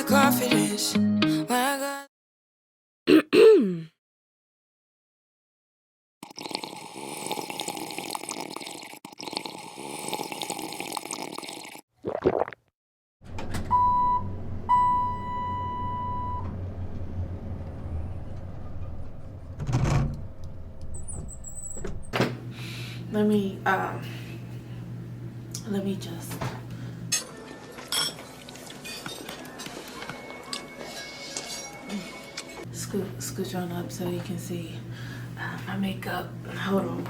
like confidence. When I got let me just scooch on up so you can see my makeup. Hold on.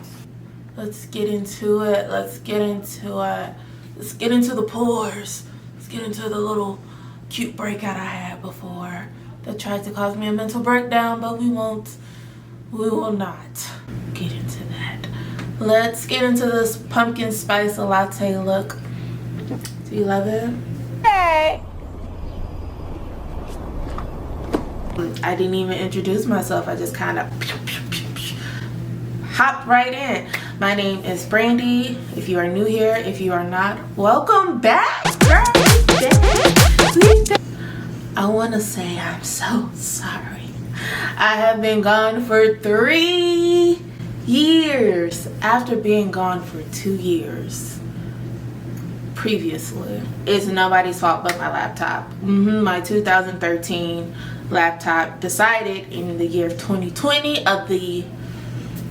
Let's get into it. Let's get into the pores. Let's get into the little cute breakout I had before that tried to cause me a mental breakdown, but we will not get into that. Let's get into this pumpkin spice latte look. Do you love it? Hey! I didn't even introduce myself. I just kind of hopped right in. My name is Brandy. If you are new here, if you are not, welcome back. I want to say I'm so sorry. I have been gone for 3 years after being gone for 2 years previously. It's nobody's fault but my laptop. My 2013 laptop decided in the year 2020 of the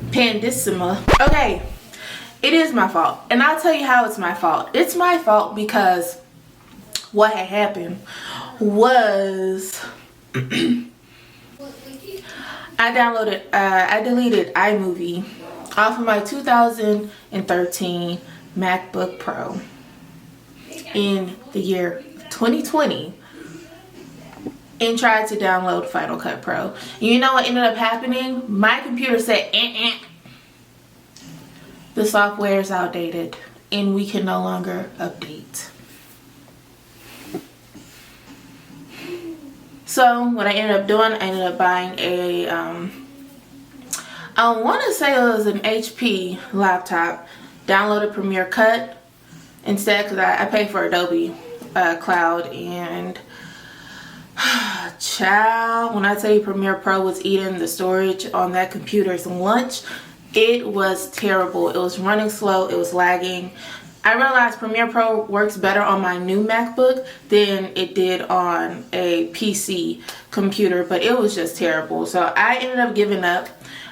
pandemia. Okay, it is my fault, and I'll tell you how it's my fault. It's my fault because what had happened was I deleted iMovie off of my 2013 MacBook Pro in the year 2020 and tried to download Final Cut Pro. You know what ended up happening? My computer said, the software is outdated and we can no longer update. So what I ended up doing, I ended up buying a, I want to say it was an HP laptop, downloaded Premiere Cut instead because I paid for Adobe Cloud, and child, when I tell you Premiere Pro was eating the storage on that computer's lunch, it was terrible. It was running slow, it was lagging. I realized Premiere Pro works better on my new MacBook than it did on a PC computer, but it was just terrible. So I ended up giving up.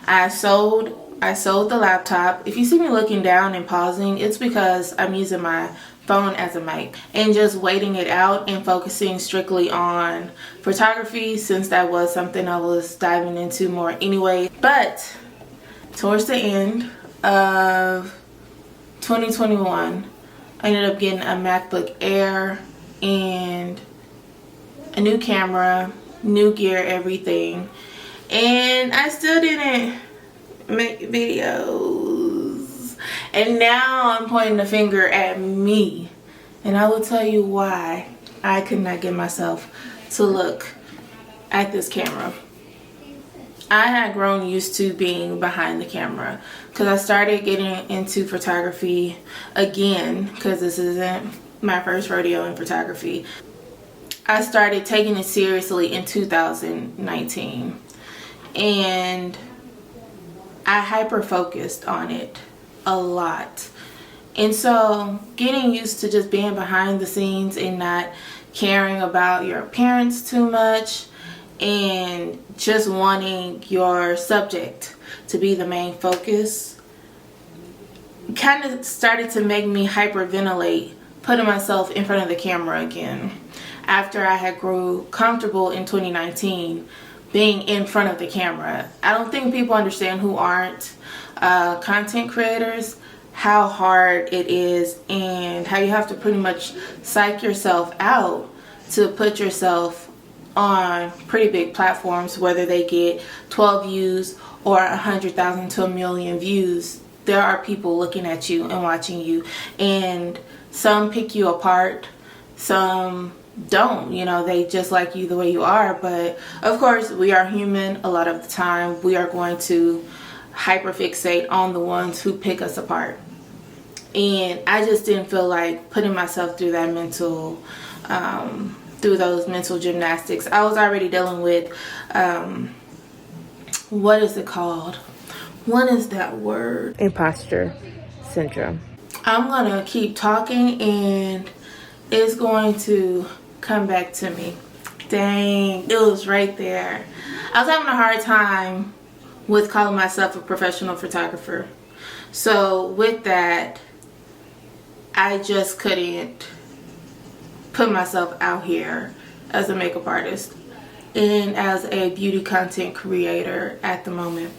I sold the laptop. If you see me looking down and pausing, it's because I'm using my phone as a mic and just waiting it out and focusing strictly on photography, since that was something I was diving into more anyway. But towards the end of 2021, I ended up getting a MacBook Air and a new camera, new gear, everything, and I still didn't make videos. And now I'm pointing the finger at me, and I will tell you why I could not get myself to look at this camera. I had grown used to being behind the camera because I started getting into photography again, because this isn't my first rodeo in photography. I started taking it seriously in 2019, and I hyper focused on it a lot. And so getting used to just being behind the scenes and not caring about your appearance too much, and just wanting your subject to be the main focus, kind of started to make me hyperventilate putting myself in front of the camera again. After I had grew comfortable in 2019 being in front of the camera. I don't think people understand, who aren't content creators, how hard it is and how you have to pretty much psych yourself out to put yourself on pretty big platforms, whether they get 12 views or 100,000 to 1 million views. There are people looking at you and watching you, and some pick you apart, some don't, you know, they just like you the way you are. But of course, we are human. A lot of the time we are going to hyperfixate on the ones who pick us apart, and I just didn't feel like putting myself through that mental through those mental gymnastics. I was already dealing with, what is it called? What is that word? Imposter syndrome. I'm gonna keep talking and it's going to come back to me. Dang, it was right there. I was having a hard time with calling myself a professional photographer. So with that, I just couldn't put myself out here as a makeup artist and as a beauty content creator at the moment.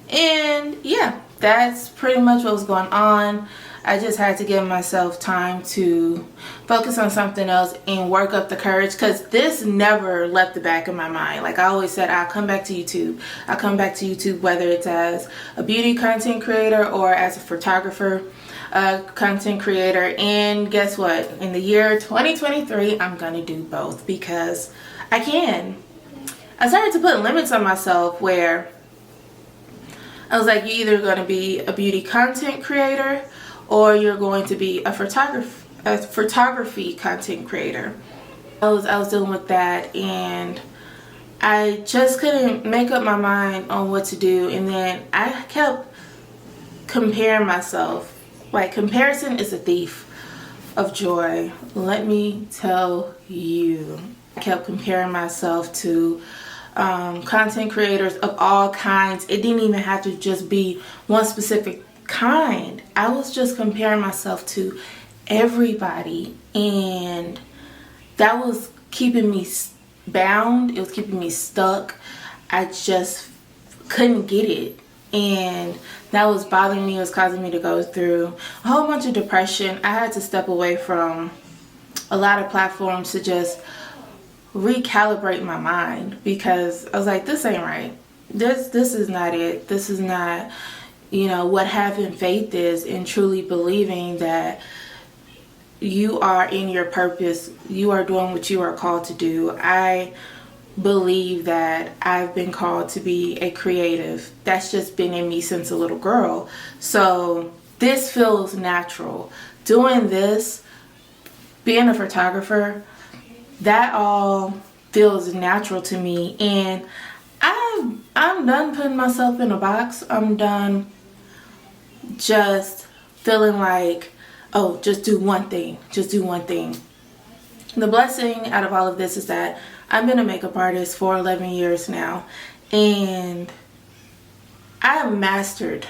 And yeah, that's pretty much what was going on. I just had to give myself time to focus on something else and work up the courage, because this never left the back of my mind. Like I always said, I'll come back to YouTube. I'll come back to YouTube, whether it's as a beauty content creator or as a photographer content creator. And guess what? In the year 2023, I'm gonna do both because I can. I started to put limits on myself where I was like, you're either going to be a beauty content creator or you're going to be a photography content creator. I was dealing with that, and I just couldn't make up my mind on what to do. And then I kept comparing myself. Like, comparison is a thief of joy. Let me tell you. I kept comparing myself to content creators of all kinds. It didn't even have to just be one specific kind. I was just comparing myself to everybody, and that was keeping me bound. It was keeping me stuck. I just couldn't get it, and that was bothering me. It was causing me to go through a whole bunch of depression. I had to step away from a lot of platforms to just recalibrate my mind, because I was like, this ain't right. This is not it. This is not, you know, what having faith is, and truly believing that you are in your purpose. You are doing what you are called to do. I believe that I've been called to be a creative. That's just been in me since a little girl. So this feels natural. Doing this, being a photographer, that all feels natural to me, and I'm done putting myself in a box. I'm done just feeling like, oh, just do one thing, just do one thing. The blessing out of all of this is that I've been a makeup artist for 11 years now, and I have mastered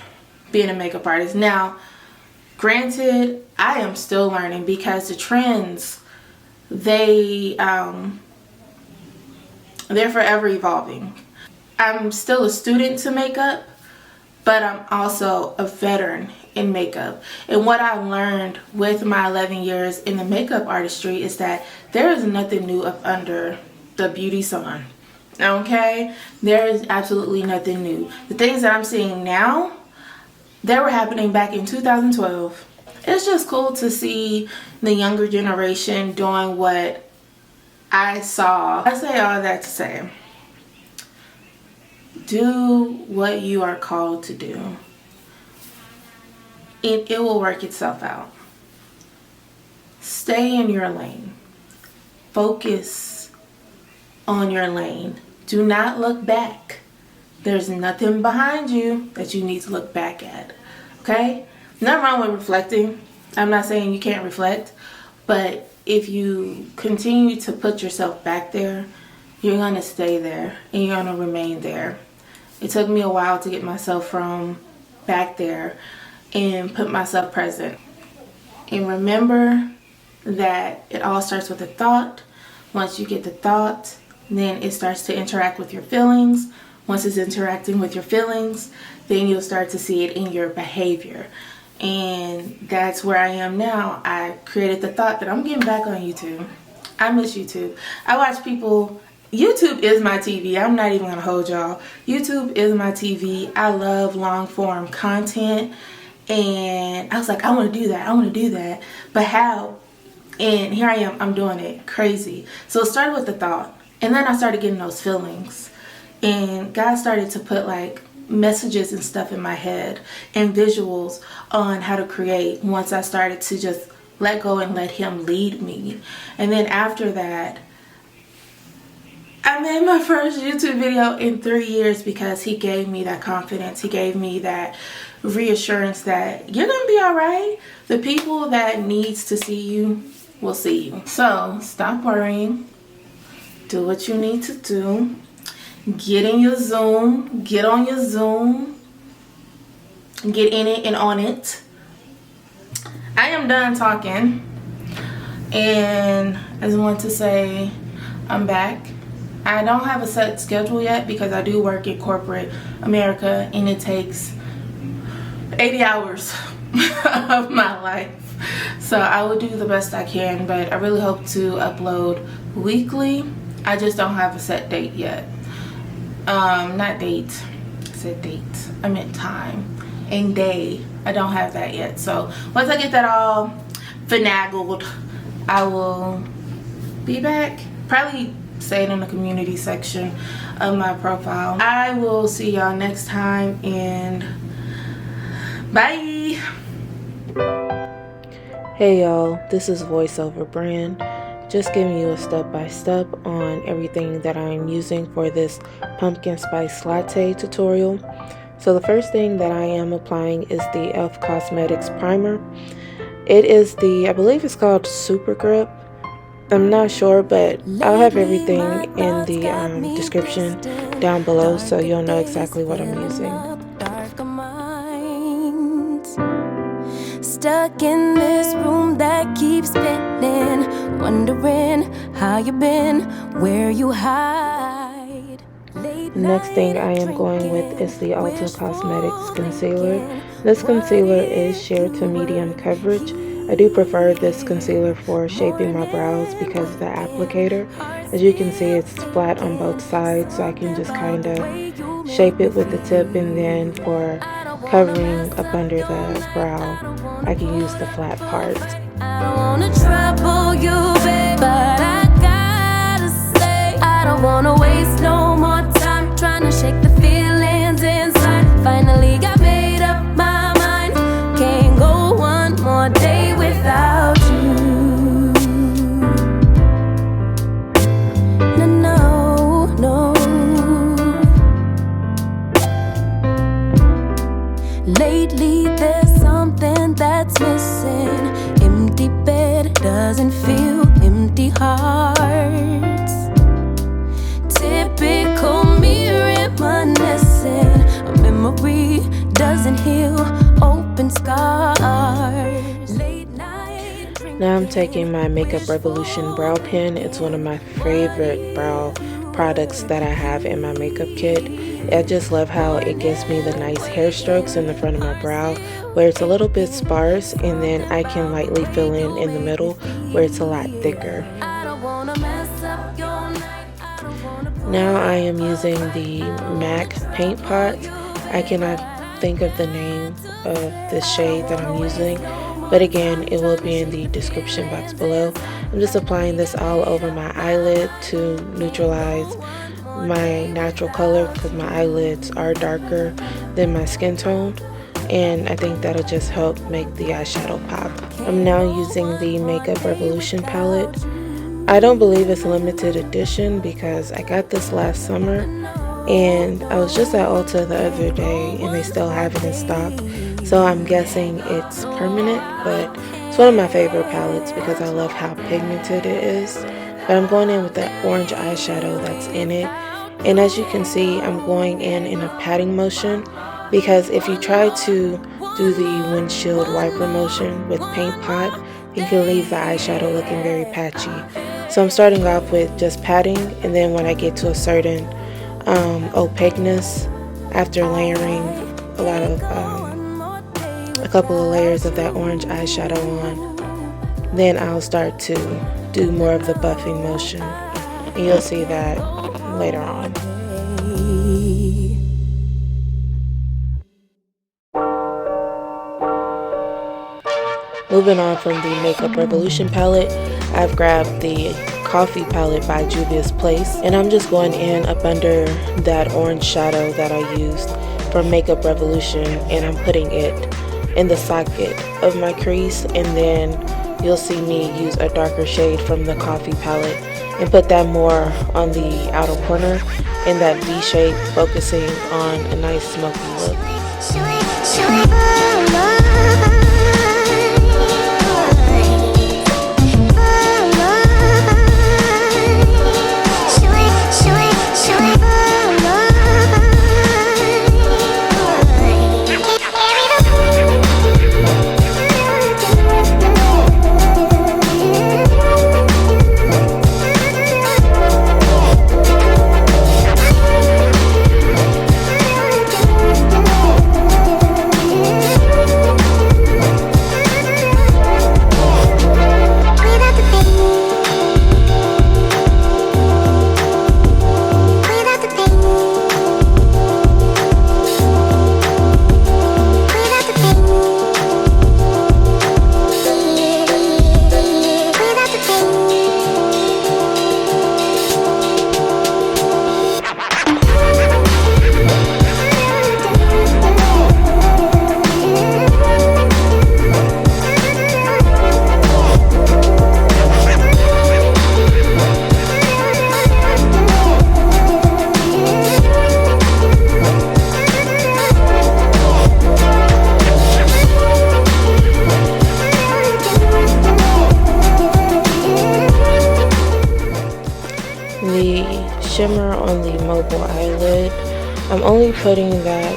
being a makeup artist. Now, granted, I am still learning, because the trends, they're forever evolving. I'm still a student to makeup, but I'm also a veteran in makeup. And what I've learned with my 11 years in the makeup artistry is that there is nothing new up under the beauty sun. Okay? There is absolutely nothing new. The things that I'm seeing now, they were happening back in 2012. It's just cool to see the younger generation doing what I saw. I say all that to say, do what you are called to do. It will work itself out. Stay in your lane. Focus on your lane. Do not look back. There's nothing behind you that you need to look back at. Okay? Nothing wrong with reflecting. I'm not saying you can't reflect, but if you continue to put yourself back there, you're going to stay there and you're going to remain there. It took me a while to get myself from back there and put myself present. And remember that it all starts with a thought. Once you get the thought, then it starts to interact with your feelings. Once it's interacting with your feelings, then you'll start to see it in your behavior. And that's where I am now. I created the thought that I'm getting back on YouTube. I miss YouTube. I watch people. YouTube is my TV. I'm not even gonna hold y'all. YouTube is my TV. I love long form content, and I was like, I want to do that. I want to do that, but how? And here I am. I'm doing it. Crazy. So it started with the thought, and then I started getting those feelings, and God started to put like messages and stuff in my head and visuals on how to create once I started to just let go and let him lead me. And then after that, I made my first YouTube video in 3 years because he gave me that confidence. He gave me that reassurance that you're gonna be all right. The people that needs to see you will see you. So stop worrying. Do what you need to do. Get in your Zoom. Get on your Zoom. Get in it and on it. I am done talking. And I just want to say I'm back. I don't have a set schedule yet because I do work in corporate America and it takes 80 hours of my life. So I will do the best I can, but I really hope to upload weekly. I just don't have a set date yet. Not date. I said date. I meant time and day. I don't have that yet. So once I get that all finagled, I will be back. Probably say it in the community section of my profile. I will see y'all next time and bye. Hey y'all, this is voiceover Bran, just giving you a step-by-step on everything that I'm using for this pumpkin spice latte tutorial. So the first thing that I am applying is the e.l.f. Cosmetics primer. It is the, I believe it's called Super Grip. I'm not sure, but I'll have everything in the description down below so you'll know exactly what I'm using. Stuck in this room that keeps spinning, wondering how you been, where you hide. Next thing I am going with is the Ulta Cosmetics concealer. This concealer is sheer to medium coverage. I do prefer this concealer for shaping my brows because of the applicator. As you can see, it's flat on both sides, so I can just kind of shape it with the tip, and then for covering up under the brow, I can use the flat part. I don't wanna trouble you, babe, but I gotta say, I don't wanna waste no more time trying to shake the feelings inside. Finally got made up my mind, can't go one more day without you. No, no, no. Lately there's something that's missing. Empty bed doesn't feel empty hearts. Typical me reminiscing. A memory doesn't heal open scars. Late night drinking. Now I'm taking my Makeup Revolution brow pen. It's one of my favorite brow products that I have in my makeup kit. I just love how it gives me the nice hair strokes in the front of my brow where it's a little bit sparse, and then I can lightly fill in the middle where it's a lot thicker. Now I am using the MAC paint pot. I cannot think of the name of the shade that I'm using, but again, it will be in the description box below. I'm just applying this all over my eyelid to neutralize my natural color because my eyelids are darker than my skin tone, and I think that'll just help make the eyeshadow pop. I'm now using the Makeup Revolution palette. I don't believe it's limited edition because I got this last summer, and I was just at Ulta the other day and they still have it in stock, so I'm guessing it's permanent, but it's one of my favorite palettes because I love how pigmented it is. But I'm going in with that orange eyeshadow that's in it, and as you can see, I'm going in a patting motion because if you try to do the windshield wiper motion with paint pot, you can leave the eyeshadow looking very patchy. So I'm starting off with just patting, and then when I get to a certain opaqueness, after layering a couple of layers of that orange eyeshadow on, then I'll start to do more of the buffing motion, and you'll see that later on. Moving on from the Makeup Revolution palette, I've grabbed the Coffee palette by Juvia's Place, and I'm just going in up under that orange shadow that I used from Makeup Revolution, and I'm putting it in the socket of my crease, and then you'll see me use a darker shade from the Coffee palette and put that more on the outer corner in that V shape, focusing on a nice smoky look. Shimmer on the mobile eyelid, I'm only putting that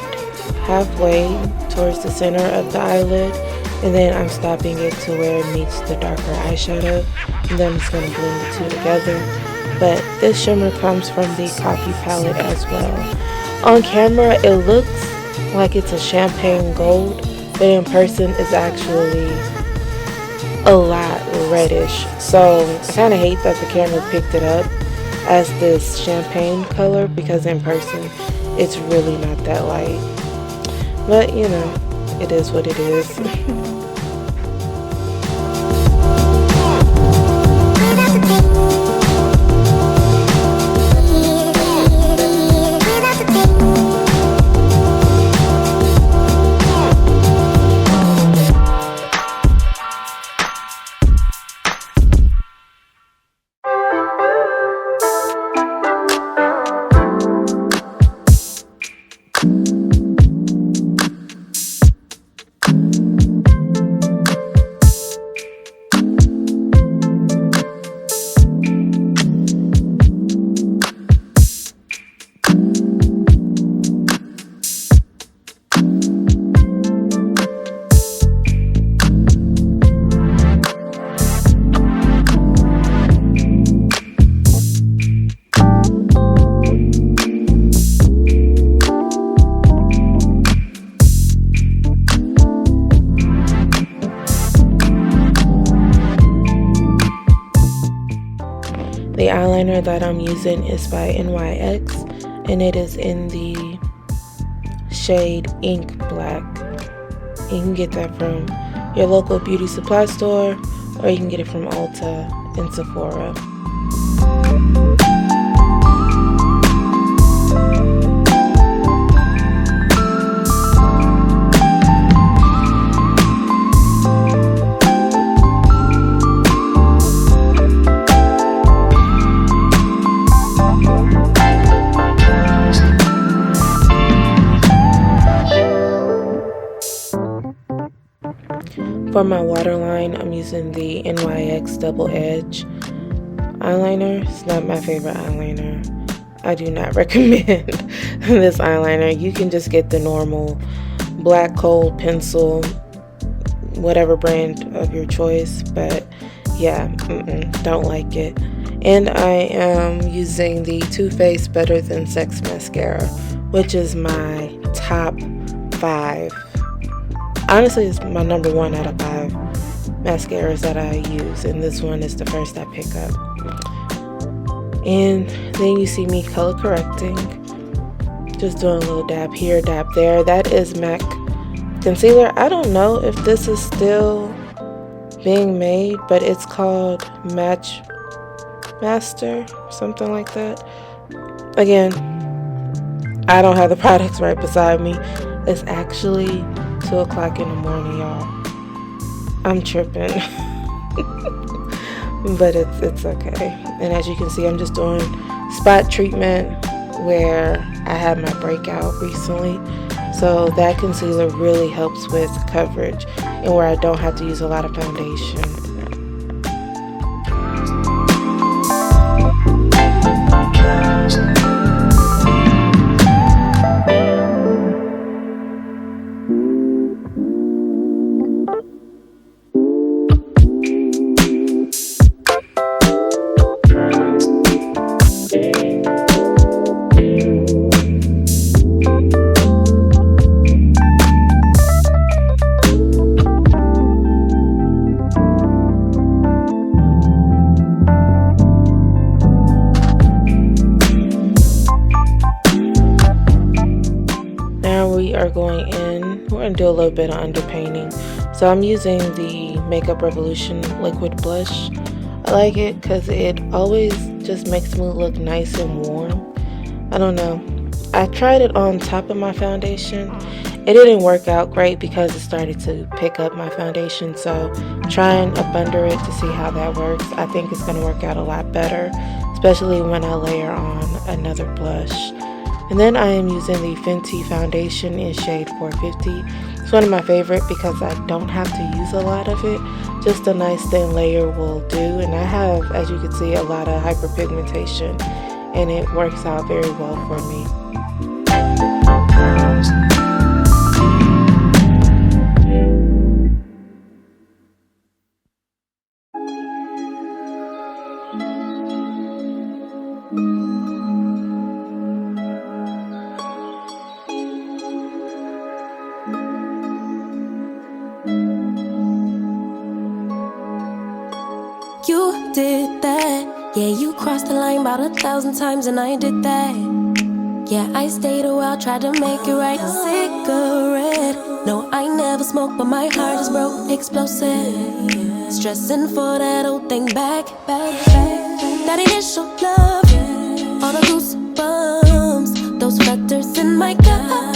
halfway towards the center of the eyelid, and then I'm stopping it to where it meets the darker eyeshadow, and then I'm just going to blend the two together. But this shimmer comes from the Coffee palette as well. On camera it looks like it's a champagne gold, but in person it's actually a lot reddish, so I kind of hate that the camera picked it up as this champagne color, because in person it's really not that light. But you know, it is what it is. The eyeliner that I'm using is by NYX, and it is in the shade Ink Black. You can get that from your local beauty supply store, or you can get it from Ulta and Sephora. For my waterline, I'm using the NYX Double Edge eyeliner. It's not my favorite eyeliner. I do not recommend this eyeliner. You can just get the normal black kohl pencil, whatever brand of your choice, but yeah, don't like it. And I am using the Too Faced Better Than Sex mascara, which is my top 5. Honestly, it's my number 1 out of 5 mascaras that I use, and this one is the first I pick up. And then you see me color correcting, just doing a little dab here, dab there. That is MAC concealer. I don't know if this is still being made, but it's called Match Master, something like that. Again, I don't have the products right beside me. It's actually 2 o'clock in the morning, y'all. I'm tripping. but it's okay. And as you can see, I'm just doing spot treatment where I had my breakout recently. So that concealer really helps with coverage and where I don't have to use a lot of foundation. We're going to do a little bit of underpainting. So I'm using the Makeup Revolution liquid blush. I like it because it always just makes me look nice and warm. I don't know. I tried it on top of my foundation. It didn't work out great because it started to pick up my foundation. So trying up under it to see how that works. I think it's going to work out a lot better, especially when I layer on another blush. And then I am using the Fenty foundation in shade 450. It's one of my favorite because I don't have to use a lot of it. Just a nice thin layer will do. And I have, as you can see, a lot of hyperpigmentation. And it works out very well for me. You did that, yeah, you crossed the line about 1,000 times and I did that. Yeah, I stayed a while, tried to make it right. Cigarette, no, I never smoked, but my heart is broke, explosive. Stressing for that old thing back. That initial love, all the goosebumps, those flutters in my gut.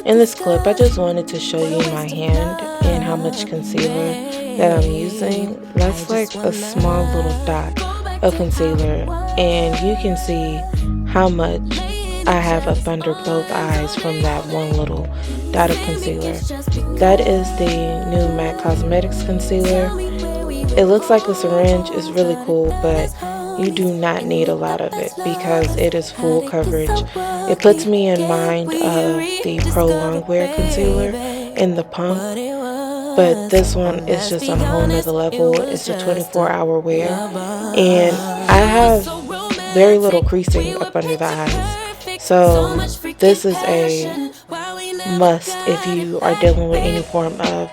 In this clip, I just wanted to show you my hand and how much concealer that I'm using. That's like a small little dot of concealer, and you can see how much I have up under both eyes from that one little dot of concealer. That is the new MAC Cosmetics concealer. It looks like a syringe. It's really cool, but you do not need a lot of it because it is full coverage. It puts me in mind of the Pro Longwear concealer in the pump, but this one is just on a whole nother level. It's a 24-hour wear, and I have very little creasing up under the eyes. So this is a must if you are dealing with any form of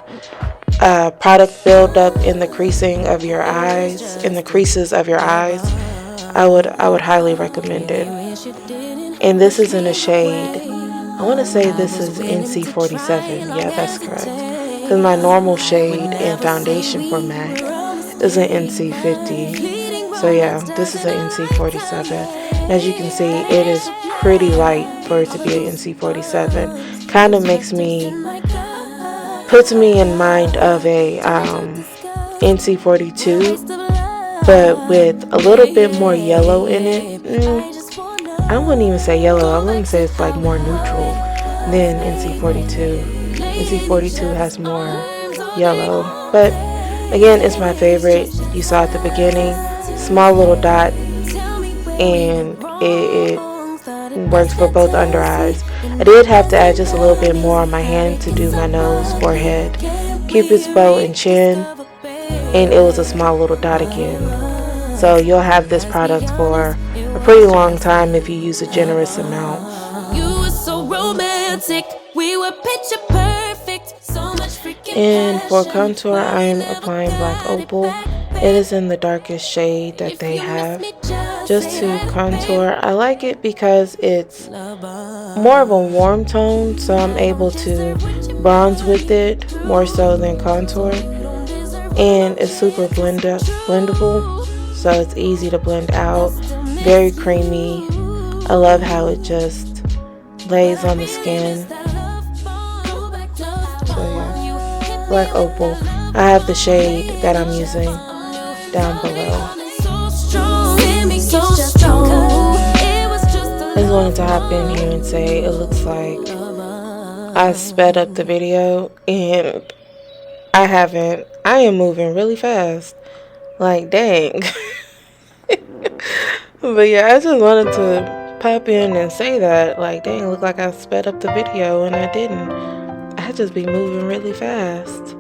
product buildup in the creasing of your eyes, in the creases of your eyes. I would highly recommend it. And this is in a shade, I want to say this is NC47. Yeah, that's correct. Because my normal shade and foundation for MAC is an NC50. So yeah, this is an NC47. And as you can see, it is pretty light for it to be an NC47. Kind of puts me in mind of a NC42, but with a little bit more yellow in it. I wouldn't even say yellow. I wouldn't say it's like more neutral than NC42. NC42 has more yellow, but again, it's my favorite. You saw at the beginning, small little dot, and it works for both under eyes. I did have to add just a little bit more on my hand to do my nose, forehead, cupid's bow, and chin, and it was a small little dot again. So you'll have this product for a pretty long time if you use a generous amount. You were so romantic, we were picture perfect, so much freaking and for contour, I am applying Black Opal. It is in the darkest shade that they have. Just to contour, I like it because it's more of a warm tone, so I'm able to bronze with it more so than contour. And it's super blendable, so it's easy to blend out. Very creamy. I love how it just lays on the skin. So yeah, Black Opal. I have the shade that I'm using down below. I just wanted to hop in here and say it looks like I sped up the video, and I haven't. I am moving really fast. Like, dang. But yeah, I just wanted to pop in and say that. Like, dang, it looked like I sped up the video, and I didn't. I just be moving really fast.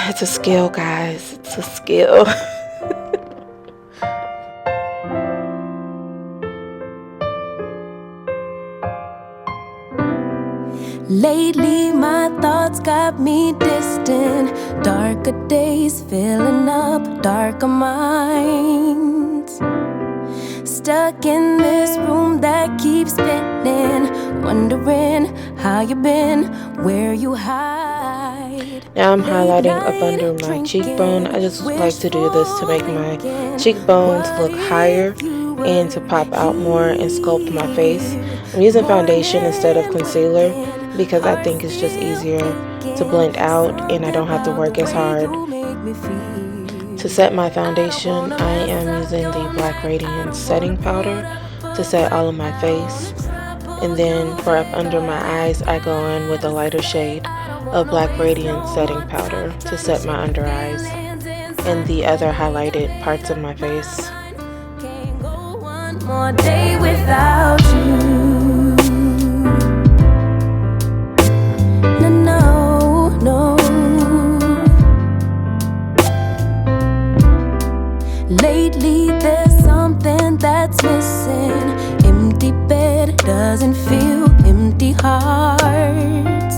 It's a skill, guys. It's a skill. Lately my thoughts got me distant. Darker days filling up darker minds. Stuck in this room that keeps spinning, wondering how you been, where you hide. Now I'm highlighting up under my cheekbone. I just like to do this to make my cheekbones look higher and to pop out more and sculpt my face. I'm using foundation instead of concealer because I think it's just easier to blend out and I don't have to work as hard. To set my foundation, I am using the Black Radiance setting powder to set all of my face. And then for up under my eyes, I go in with a lighter shade of Black Radiance setting powder to set my under eyes and the other highlighted parts of my face. Can't go one more day without you. No. Lately there's something that's missing. Empty bed doesn't feel empty hearts.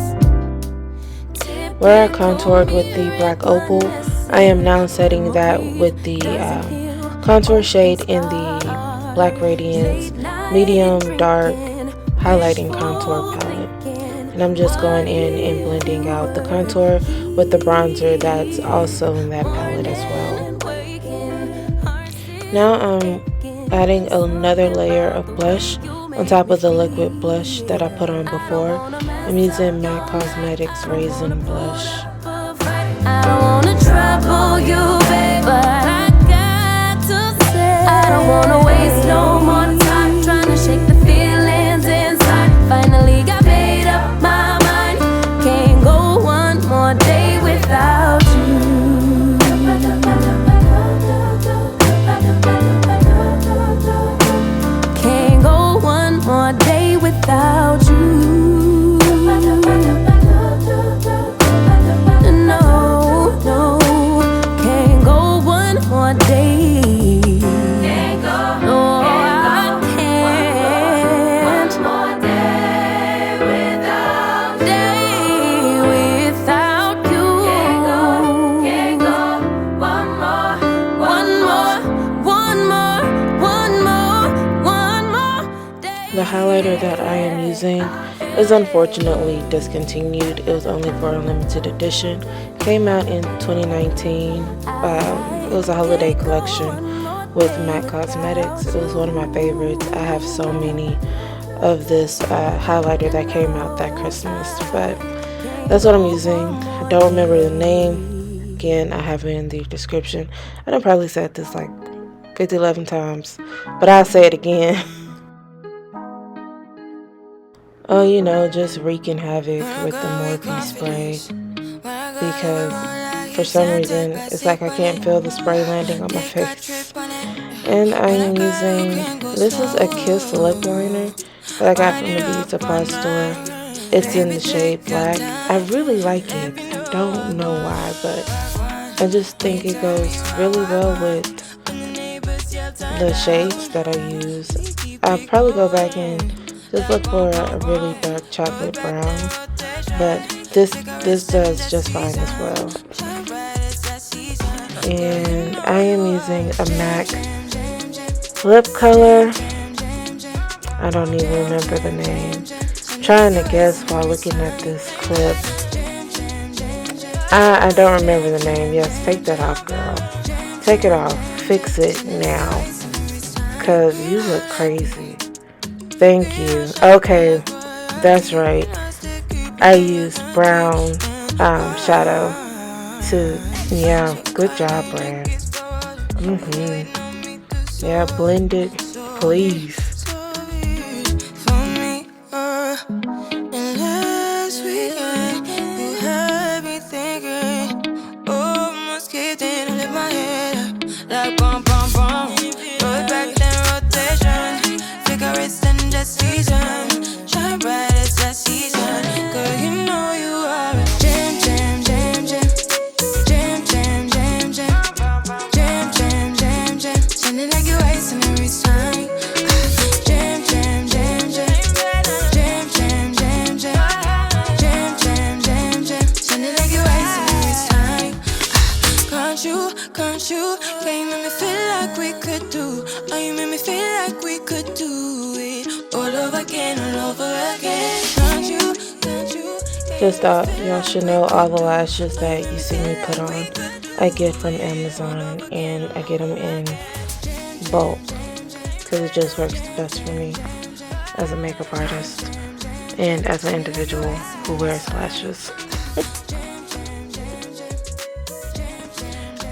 Where I contoured with the black opal, I am now setting that with the contour shade in the Black Radiance medium dark highlighting contour palette. And I'm just going in and blending out the contour with the bronzer that's also in that palette as well. Now I'm adding another layer of blush on top of the liquid blush that I put on before. I'm using MAC Cosmetics Raizin blush. I don't wanna trouble you, babe, but I got to say I don't wanna waste no more time trying to shake the feelings inside. Finally got made up my mind. Can't go one more day without you. Can't go one more day without you. The highlighter that I am using is unfortunately discontinued. It was only for a limited edition. It came out in 2019. It was a holiday collection with MAC Cosmetics. It was one of my favorites. I have so many of this highlighter that came out that Christmas, but that's what I'm using. I don't remember the name. Again, I have it in the description. I done probably said this like 50-11 times, but I'll say it again. Oh, you know, just wreaking havoc with the Morphe spray because for some reason it's like I can't feel the spray landing on my face. And I am using, this is a Kiss lip liner that I got from the beauty supply store. It's in the shade black. I really like it. I don't know why, but I just think it goes really well with the shades that I use. I'll probably go back and just look for a really dark chocolate brown, but this does just fine as well. And I am using a MAC lip color. I don't even remember the name. I'm trying to guess while looking at this clip. I don't remember the name. Yes, take that off, girl. Take it off. Fix it now. Because you look crazy. Thank you. Okay, that's right. I used brown shadow Yeah, good job, Bran. Yeah, blend it, please. Just thought y'all should know all the lashes that you see me put on, I get from Amazon, and I get them in bulk because it just works the best for me as a makeup artist and as an individual who wears lashes.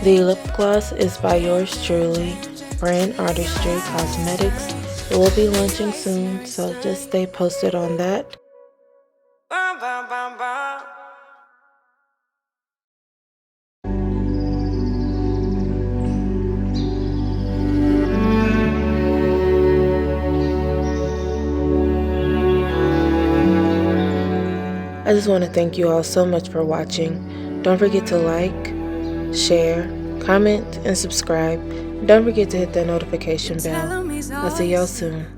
The lip gloss is by yours truly, Bran Artistry Cosmetics. It will be launching soon, so just stay posted on that. I just want to thank you all so much for watching. Don't forget to like, share, comment, and subscribe. Don't forget to hit that notification bell. I'll see y'all soon.